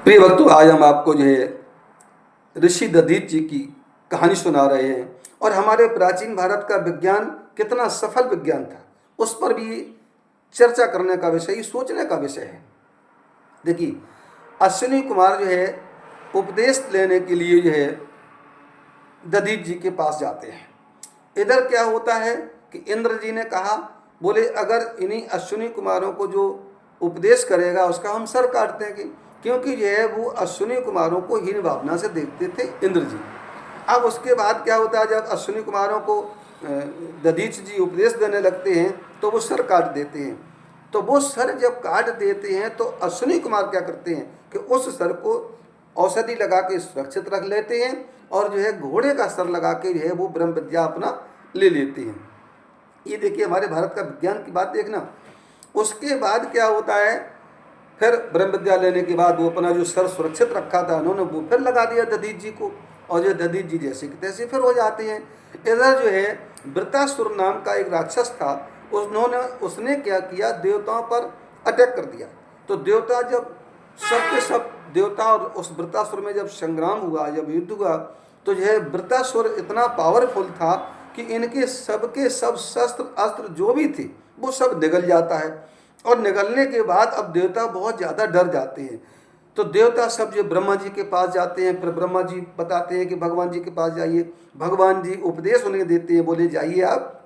प्रिय भक्तों, आज हम आपको जो है ऋषि दधीच जी की कहानी सुना रहे हैं और हमारे प्राचीन भारत का विज्ञान कितना सफल विज्ञान था उस पर भी चर्चा करने का विषय, सोचने का विषय है। देखिए, अश्विनी कुमार जो है उपदेश लेने के लिए जो है दधीच जी के पास जाते हैं। इधर क्या होता है कि इंद्र जी ने कहा, बोले अगर इन्हीं अश्विनी कुमारों को जो उपदेश करेगा उसका हम सर काट देंगे, क्योंकि जो है वो अश्विनी कुमारों को हीन भावना से देखते थे इंद्र जी। अब उसके बाद क्या होता है, जब अश्विनी कुमारों को दधीच जी उपदेश देने लगते हैं तो वो सर काट देते हैं। तो वो सर जब काट देते हैं तो अश्विनी कुमार क्या करते हैं कि उस सर को औषधि लगा के सुरक्षित रख लेते हैं और जो है घोड़े का सर लगा के जो है वो ब्रह्म विद्या अपना ले लेते हैं। ये देखिए हमारे भारत का विज्ञान की बात देखना। उसके बाद क्या होता है, फिर ब्रह्म विद्या लेने के बाद वो अपना जो सर सुरक्षित रखा था उन्होंने वो फिर लगा दिया दधीच जी को, और जो दधीच जी जैसे कि तैसे फिर हो जाते हैं। इधर जो है वृत्तासुर नाम का एक राक्षस था, उसने क्या किया, देवताओं पर अटैक कर दिया। तो देवता जब सबके सब देवता और उस वृत्तासुर में जब संग्राम हुआ, जब युद्ध हुआ, तो जो है वृत्तासुर इतना पावरफुल था कि इनके सबके सब शस्त्र अस्त्र जो भी थे वो सब निगल जाता है। और निगलने के बाद अब देवता बहुत ज़्यादा डर जाते हैं। तो देवता सब जो ब्रह्मा जी के पास जाते हैं, फिर ब्रह्मा जी बताते हैं कि भगवान जी के पास जाइए। भगवान जी उपदेश उन्हें देते हैं, बोले जाइए आप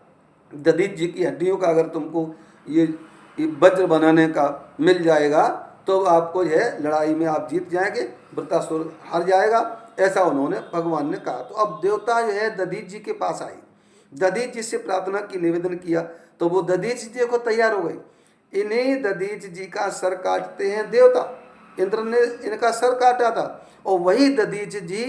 दधीच जी की हड्डियों का अगर तुमको ये वज्र बनाने का मिल जाएगा तो आपको जो है लड़ाई में आप जीत जाएंगे, वृत्तासुर हार जाएगा, ऐसा उन्होंने भगवान ने कहा। तो अब देवता जो है दधीच जी के पास आए, दधीच जी से प्रार्थना की, निवेदन किया, तो वो दधीच जी को तैयार हो गई। इन्हीं दधीच जी का सर काटते हैं देवता, इंद्र ने इनका सर काटा था, और वही दधीच जी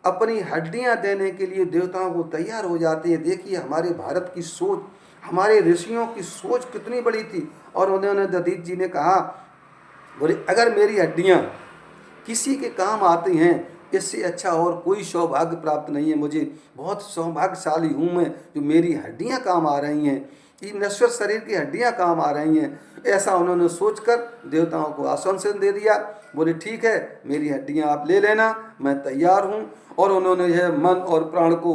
अपनी हड्डियां देने के लिए देवताओं को तैयार हो जाते हैं। देखिए हमारे भारत की सोच, हमारे ऋषियों की सोच कितनी बड़ी थी। और उन्होंने दधीच जी ने कहा, बोले अगर मेरी हड्डियां किसी के काम आती हैं इससे अच्छा और कोई सौभाग्य प्राप्त नहीं है। मुझे बहुत सौभाग्यशाली हूँ मैं जो मेरी हड्डियाँ काम आ रही हैं, ये नश्वर शरीर की हड्डियाँ काम आ रही हैं। ऐसा उन्होंने सोचकर देवताओं को आश्वासन दे दिया। बोले ठीक है, मेरी हड्डियाँ आप ले लेना, मैं तैयार हूँ। और उन्होंने यह मन और प्राण को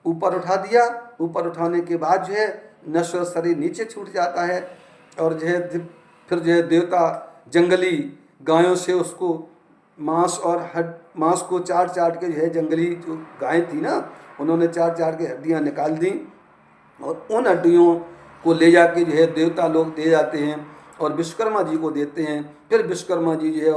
ऊपर उठा दिया। ऊपर उठाने के बाद जो है नश्वर शरीर नीचे छूट जाता है, और जो है फिर जो है देवता जंगली गायों से उसको मांस को चाट चाट के जो है, जंगली जो गाय थी ना, उन्होंने चाट चाट के हड्डियां निकाल दी, और उन हड्डियों को ले जाके जो है देवता लोग दे जाते हैं और विश्वकर्मा जी को देते हैं। फिर विश्वकर्मा जी जो है